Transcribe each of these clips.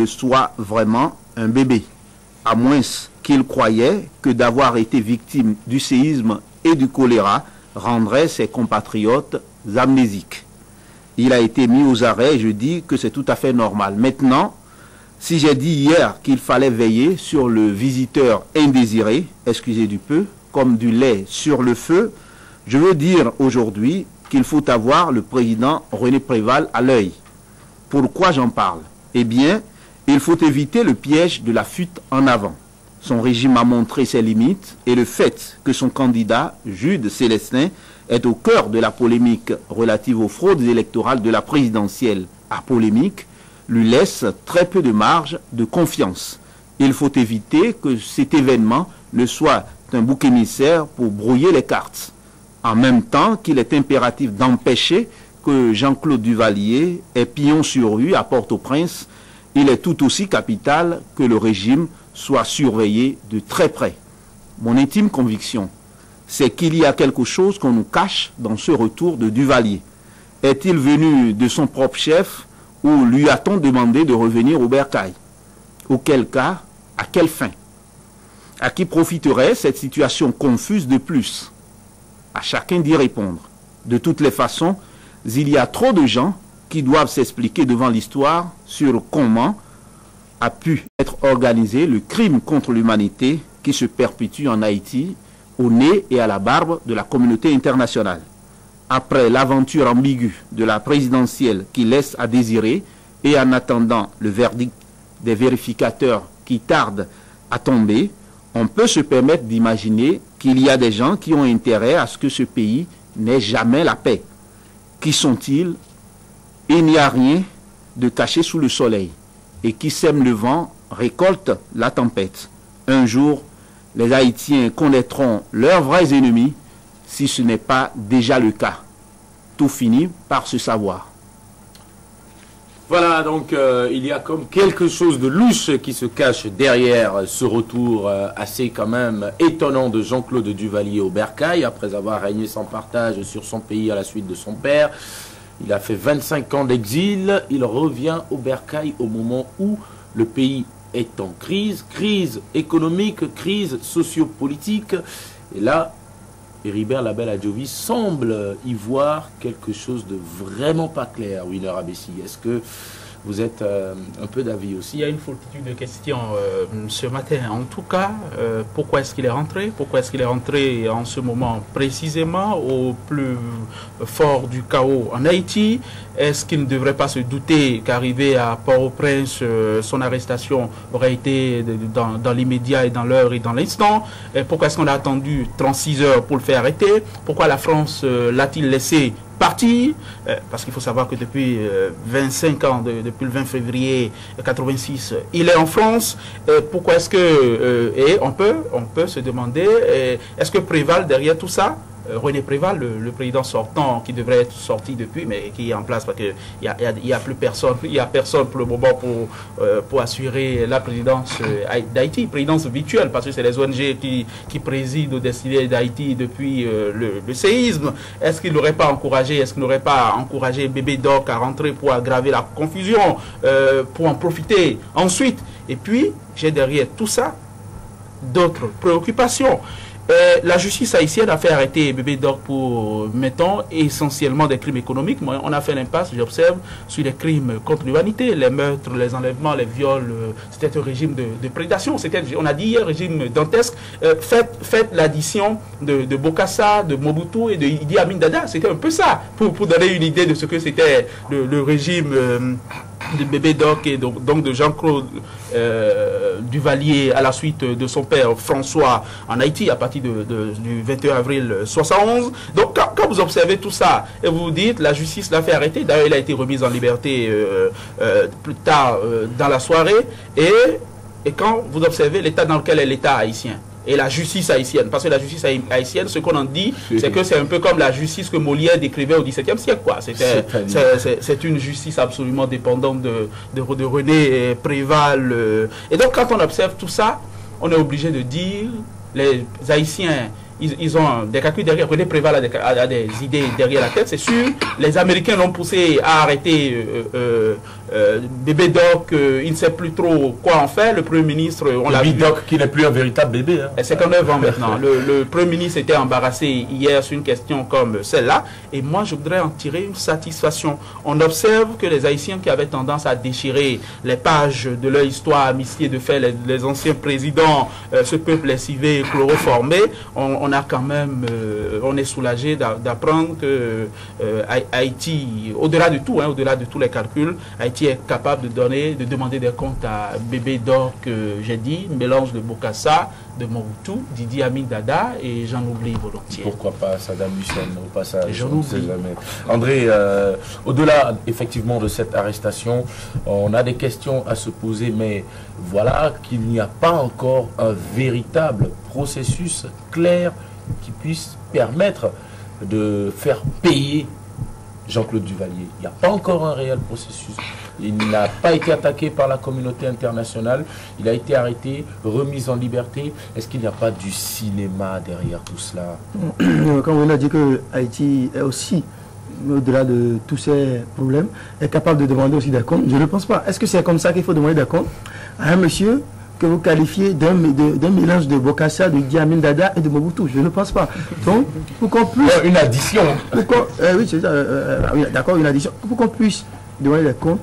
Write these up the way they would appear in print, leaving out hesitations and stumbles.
qu'il soit vraiment un bébé, à moins qu'il croyait que d'avoir été victime du séisme et du choléra rendrait ses compatriotes amnésiques. Il a été mis aux arrêts et je dis que c'est tout à fait normal. Maintenant, si j'ai dit hier qu'il fallait veiller sur le visiteur indésiré, excusez du peu, comme du lait sur le feu, je veux dire aujourd'hui qu'il faut avoir le président René Préval à l'œil. Pourquoi j'en parle? Eh bien, il faut éviter le piège de la fuite en avant. Son régime a montré ses limites et le fait que son candidat, Jude Célestin, est au cœur de la polémique relative aux fraudes électorales de la présidentielle à polémique, lui laisse très peu de marge de confiance. Il faut éviter que cet événement ne soit un bouc émissaire pour brouiller les cartes. En même temps qu'il est impératif d'empêcher que Jean-Claude Duvalier ait pignon sur rue à Port-au-Prince, il est tout aussi capital que le régime soit surveillé de très près. Mon intime conviction, c'est qu'il y a quelque chose qu'on nous cache dans ce retour de Duvalier. Est-il venu de son propre chef ou lui a-t-on demandé de revenir au bercail? Auquel cas, à quelle fin? À qui profiterait cette situation confuse de plus? À chacun d'y répondre. De toutes les façons, il y a trop de gens qui doivent s'expliquer devant l'histoire sur comment a pu être organisé le crime contre l'humanité qui se perpétue en Haïti au nez et à la barbe de la communauté internationale. Après l'aventure ambiguë de la présidentielle qui laisse à désirer et en attendant le verdict des vérificateurs qui tarde à tomber, on peut se permettre d'imaginer qu'il y a des gens qui ont intérêt à ce que ce pays n'ait jamais la paix. Qui sont-ils? Il n'y a rien de caché sous le soleil. Et qui sème le vent récolte la tempête. Un jour, les Haïtiens connaîtront leurs vrais ennemis, si ce n'est pas déjà le cas. Tout finit par se savoir. Voilà, donc il y a comme quelque chose de louche qui se cache derrière ce retour assez quand même étonnant de Jean-Claude Duvalier au bercail, après avoir régné sans partage sur son pays à la suite de son père. Il a fait 25 ans d'exil, il revient au bercail au moment où le pays est en crise, crise économique, crise sociopolitique. Et là, Héribert Labelle-Adjovi semble y voir quelque chose de vraiment pas clair, Winner Abessi. Est-ce que vous êtes un peu d'avis aussi? Il y a une foultitude de questions ce matin. En tout cas, pourquoi est-ce qu'il est rentré? Pourquoi est-ce qu'il est rentré en ce moment précisément au plus fort du chaos en Haïti? Est-ce qu'il ne devrait pas se douter qu'arrivé à Port-au-Prince, son arrestation aurait été dans l'immédiat et dans l'heure et dans l'instant? Pourquoi est-ce qu'on a attendu 36 heures pour le faire arrêter? Pourquoi la France l'a-t-il laissé parti? Parce qu'il faut savoir que depuis 25 ans, depuis le 20 février 86, il est en France. Pourquoi est-ce que... et on peut se demander, est-ce que Préval derrière tout ça? René Préval, le président sortant, qui devrait être sorti depuis, mais qui est en place parce qu'il n'y a plus personne, il n'y a personne pour le moment pour assurer la présidence d'Haïti, présidence virtuelle, parce que c'est les ONG qui président au destiné d'Haïti depuis le séisme. Est-ce qu'il n'aurait pas encouragé Bébé Doc à rentrer pour aggraver la confusion, pour en profiter ensuite? Et puis, j'ai derrière tout ça d'autres préoccupations. La justice haïtienne a fait arrêter Bébé Doc pour, mettons, essentiellement des crimes économiques. On a fait l'impasse, j'observe, sur les crimes contre l'humanité, les meurtres, les enlèvements, les viols. C'était un régime de prédation. On a dit hier, régime dantesque. Faites l'addition de Bokassa, de Mobutu et de Idi Amin Dada. C'était un peu ça, pour donner une idée de ce que c'était le régime de Bébé Doc et donc de Jean-Claude Duvalier à la suite de son père François en Haïti à partir du 21 avril 71. Donc quand vous observez tout ça et vous vous dites la justice l'a fait arrêter, d'ailleurs il a été remis en liberté plus tard dans la soirée, et quand vous observez l'état dans lequel est l'état haïtien et la justice haïtienne, parce que la justice haïtienne, ce qu'on en dit, c'est que c'est un peu comme la justice que Molière décrivait au XVIIe siècle, quoi. C'est une justice absolument dépendante de René Préval. Et donc, quand on observe tout ça, on est obligé de dire, les Haïtiens, ils ont des calculs derrière. René Préval a des idées derrière la tête, c'est sûr. Les Américains l'ont poussé à arrêter bébé Doc, il ne sait plus trop quoi en faire. Le Premier ministre, on l'a vu. Bébé Doc qui n'est plus un véritable bébé. Hein. 59 ans maintenant. Le Premier ministre était embarrassé hier sur une question comme celle-là. Et moi, je voudrais en tirer une satisfaction. On observe que les Haïtiens qui avaient tendance à déchirer les pages de leur histoire, amnistier de fait les anciens présidents, ce peuple lessivé, chloroformé, on a quand même, on est soulagé d'apprendre que Haïti, au-delà de tout, au-delà de tous les calculs, Haïti est capable de demander des comptes à bébé Doc, j'ai dit, mélange de Bokassa, de Mobutu, Didi Amin Dada, et j'en oublie volontiers. Pourquoi pas Saddam Hussein au passage? J'en oublie. André, au-delà effectivement de cette arrestation, on a des questions à se poser, mais voilà qu'il n'y a pas encore un véritable processus clair qui puisse permettre de faire payer Jean-Claude Duvalier. Il n'y a pas encore un réel processus. Il n'a pas été attaqué par la communauté internationale. Il a été arrêté, remis en liberté. Est-ce qu'il n'y a pas du cinéma derrière tout cela? Quand on a dit que Haïti est aussi, au-delà de tous ces problèmes, est capable de demander aussi des comptes, je ne pense pas. Est-ce que c'est comme ça qu'il faut demander des comptes à un monsieur que vous qualifiez d'un mélange de Bokassa, de Idi Amin Dada et de Mobutu? Je ne pense pas. Donc, pour qu'on puisse... Une addition. Oui, c'est ça. Oui, d'accord, une addition. Pour qu'on puisse demander des comptes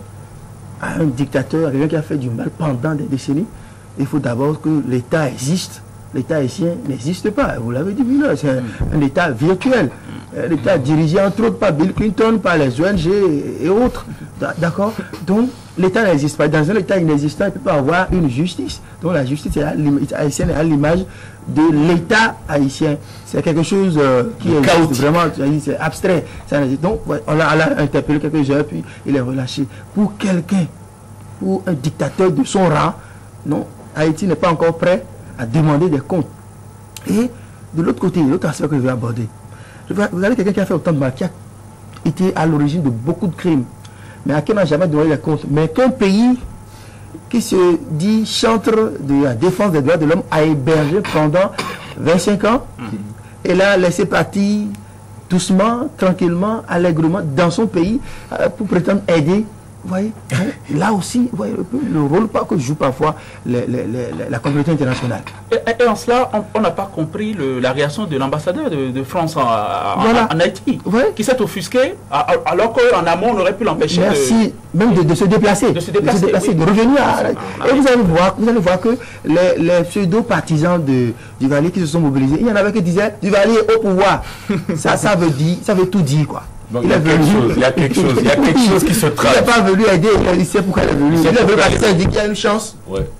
à un dictateur, à quelqu'un qui a fait du mal pendant des décennies, il faut d'abord que l'État existe. L'État haïtien n'existe pas. Vous l'avez dit, c'est un État virtuel. L'État dirigé entre autres par Bill Clinton, par les ONG et autres. D'accord? Donc, l'État n'existe pas. Dans un État inexistant, il ne peut pas avoir une justice. Donc, la justice haïtienne est à l'image de l'État haïtien. C'est quelque chose qui est vraiment c'est abstrait. Donc, on l'a interpellé quelques heures, puis il est relâché. Pour quelqu'un, pour un dictateur de son rang, non, Haïti n'est pas encore prêt à demander des comptes. Et de l'autre côté, l'autre aspect que je vais aborder, vous avez quelqu'un qui a fait autant de mal, qui a été à l'origine de beaucoup de crimes, mais à qui on n'a jamais demandé des comptes, mais qu'un pays qui se dit chantre de la défense des droits de l'homme a hébergé pendant 25 ans, et l'a laissé partir doucement, tranquillement, allègrement dans son pays pour prétendre aider. Vous voyez, là aussi, vous voyez le rôle que joue parfois la communauté internationale. Et en cela, on n'a pas compris la réaction de l'ambassadeur de France en Haïti, qui s'est offusqué, alors qu'en amont, on aurait pu l'empêcher même de se déplacer, de revenir Et vous allez voir que les pseudo-partisans de Duvalier qui se sont mobilisés, il y en avait qui disaient Duvalier au pouvoir. ça veut tout dire, quoi. Donc, il y a quelque chose qui se trace. Il n'est pas venu aider, il sait pourquoi il est venu. Il est venu parce qu'il dit qu'il y a une chance,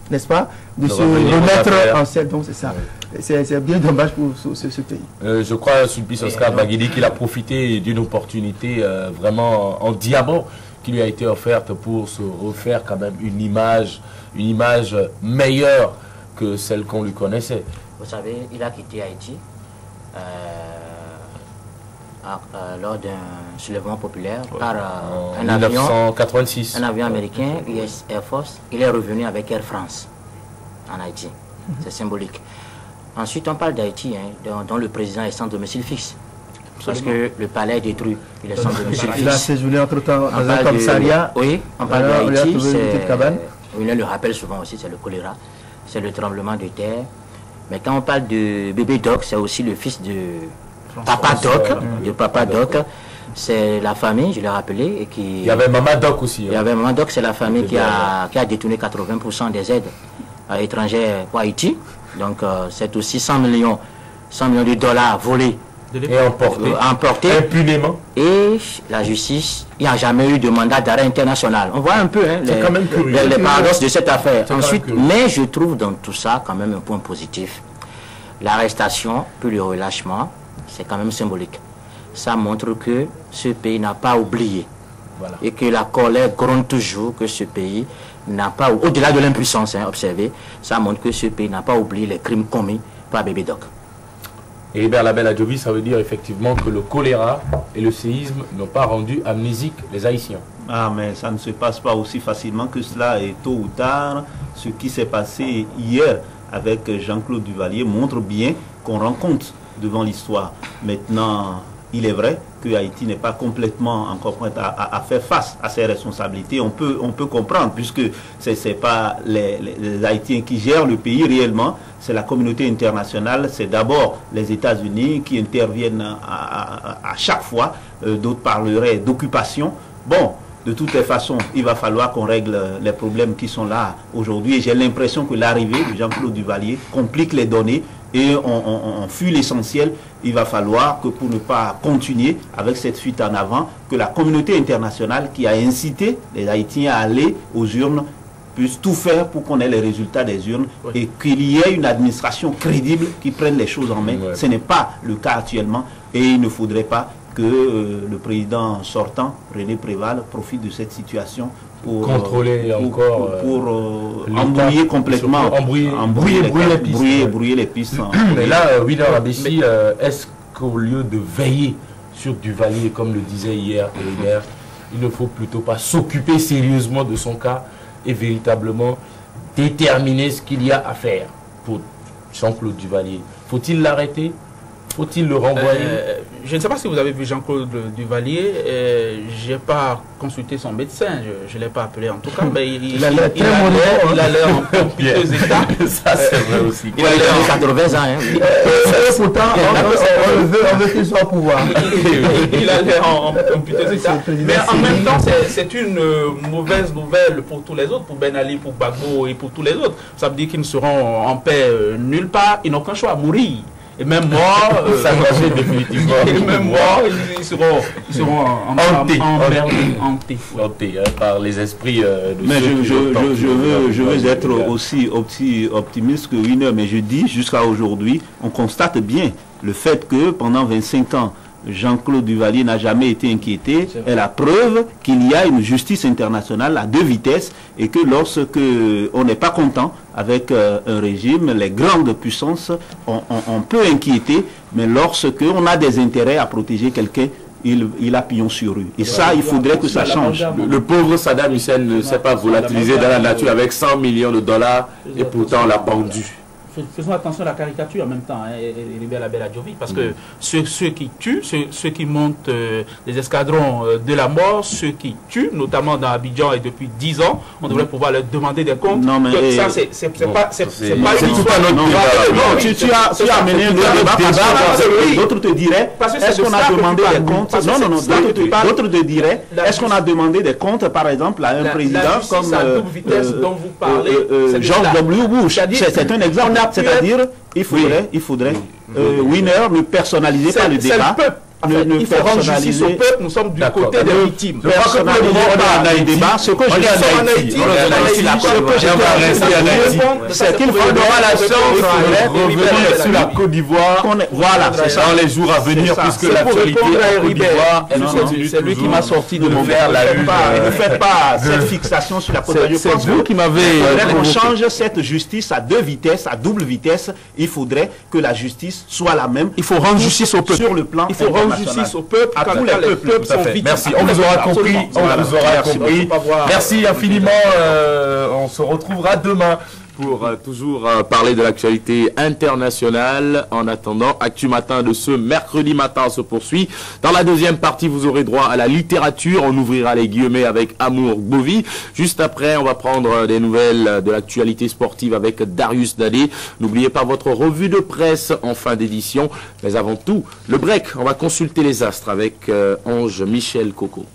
n'est-ce pas, de se remettre en selle. Donc c'est ça. C'est bien dommage pour ce pays. Je crois, Sulpice Oscar Baguili, qu'il a profité d'une opportunité vraiment en diamant qui lui a été offerte pour se refaire quand même une image meilleure que celle qu'on lui connaissait. Vous savez, il a quitté Haïti lors d'un soulèvement populaire par un avion 1986. Un avion américain, US Air Force. Il est revenu avec Air France en Haïti. C'est symbolique. Ensuite, on parle d'Haïti, dont le président est sans domicile fixe. Parce que le palais est détruit, il est sans domicile fixe. Il a séjourné entre-temps dans un commissariat. Oui, on parle d'Haïti. On le rappelle souvent aussi, c'est le choléra. C'est le tremblement de terre. Mais quand on parle de bébé Doc, c'est aussi le fils de Papa Doc, c'est la famille, je l'ai rappelé. Et qui, il y avait Maman Doc aussi. Il y avait Maman Doc, c'est la famille qui a détourné 80% des aides étrangères pour Haïti. Donc c'est aussi 100 millions de dollars volés et emportés impunément. Et la justice, il n'y a jamais eu de mandat d'arrêt international. On voit un peu les paradoxes de cette affaire. Ensuite, mais je trouve dans tout ça quand même un point positif. L'arrestation, puis le relâchement, c'est quand même symbolique. Ça montre que ce pays n'a pas oublié. Voilà. Et que la colère gronde toujours que ce pays n'a pas, au-delà de l'impuissance, observez, ça montre que ce pays n'a pas oublié les crimes commis par Bébé Doc. Et Hébert Labelle Adjobi, ça veut dire effectivement que le choléra et le séisme n'ont pas rendu amnésiques les Haïtiens. Ah, mais ça ne se passe pas aussi facilement que cela, et tôt ou tard, ce qui s'est passé hier avec Jean-Claude Duvalier montre bien qu'on rend compte devant l'histoire. Maintenant, Il est vrai que Haïti n'est pas complètement encore prête à faire face à ses responsabilités. On peut comprendre, puisque ce n'est pas les Haïtiens qui gèrent le pays réellement, c'est la communauté internationale, c'est d'abord les États-Unis qui interviennent à chaque fois. D'autres parleraient d'occupation. Bon, de toutes les façons, il va falloir qu'on règle les problèmes qui sont là aujourd'hui. Et j'ai l'impression que l'arrivée de Jean-Claude Duvalier complique les données et on fuit l'essentiel. Il va falloir que pour ne pas continuer avec cette fuite en avant, que la communauté internationale qui a incité les Haïtiens à aller aux urnes puisse tout faire pour qu'on ait les résultats des urnes et qu'il y ait une administration crédible qui prenne les choses en main. Ce n'est pas le cas actuellement et il ne faudrait pas que le président sortant, René Préval, profite de cette situation pour contrôler pour embrouiller complètement, brouiller les pistes. Mais là, Winner Abessi, est-ce qu'au lieu de veiller sur Duvalier, comme le disait hier Hébert, il ne faut plutôt pas s'occuper sérieusement de son cas et véritablement déterminer ce qu'il y a à faire pour Jean-Claude Duvalier? Faut-il l'arrêter? Faut-il le renvoyer? Je ne sais pas si vous avez vu Jean-Claude Duvalier. Je n'ai pas consulté son médecin. Je ne l'ai pas appelé en tout cas. Mais il a l'air en piteux état. Ça, c'est vrai aussi. Il a l'air en 80 ans. Pourtant, on veut qu'il soit au pouvoir. Il a l'air en piteux état. Mais en même temps, c'est une mauvaise nouvelle pour tous les autres, pour Ben Ali, pour Gbagbo et pour tous les autres. Ça veut dire qu'ils ne seront en paix nulle part. Ils n'ont qu'un choix, mourir. Et même morts, ça marche définitivement. Et même morts, ils seront hantés par les esprits de mais je veux être aussi optimiste que Winner, mais je dis jusqu'à aujourd'hui, on constate bien le fait que pendant 25 ans, Jean-Claude Duvalier n'a jamais été inquiété est la preuve qu'il y a une justice internationale à deux vitesses et que lorsque on n'est pas content avec un régime, les grandes puissances, on peut inquiéter, mais lorsque on a des intérêts à protéger quelqu'un, il a pignon sur rue. Et ça, il faudrait que ça change. Le pauvre Saddam Hussein ne s'est pas volatilisé dans la nature avec 100 millions de dollars et pourtant on l'a pendu. Faisons attention à la caricature en même temps, Ribera Beladjovic, parce que ceux qui tuent, ceux qui montent les escadrons de la mort, ceux qui tuent, notamment dans Abidjan et depuis 10 ans, on devrait pouvoir leur demander des comptes. Non, mais ça, c'est pas une histoire. Non, tu as amené le débat. D'autres te diraient, est-ce qu'on a demandé des comptes? Non, d'autres te diraient, est-ce qu'on a demandé des comptes, par exemple, à un président comme George W. Bush? C'est un exemple. C'est-à-dire, il faudrait Winner ne personnalisez pas le débat. Il faut rendre justice au peuple, nous sommes du côté des victimes. Personnalisez pas le débat. Ce que je c'est qu'il faudra la chance de revenir sur la Côte d'Ivoire. Voilà, c'est ça. Dans les jours à venir, puisque l'actualité en Côte d'Ivoire, c'est lui qui m'a sorti de mon faire la une. Ne faites pas cette fixation sur la Côte d'Ivoire. C'est vous qui m'avez. Il faudrait qu'on change cette justice à deux vitesses, à double vitesse. Il faudrait que la justice soit la même. Il faut rendre justice au peuple. Sur le plan. Il faut rendre justice au peuple, à tous les peuples sont victimes. Merci, on vous aura compris. Merci infiniment. On se retrouvera demain pour toujours parler de l'actualité internationale. En attendant, Actu Matin de ce mercredi matin se poursuit. Dans la deuxième partie, vous aurez droit à la littérature. On ouvrira les guillemets avec Amour Gbovy. Juste après, on va prendre des nouvelles de l'actualité sportive avec Darius Dadé. N'oubliez pas votre revue de presse en fin d'édition. Mais avant tout, le break. On va consulter les astres avec Ange Michel Coco.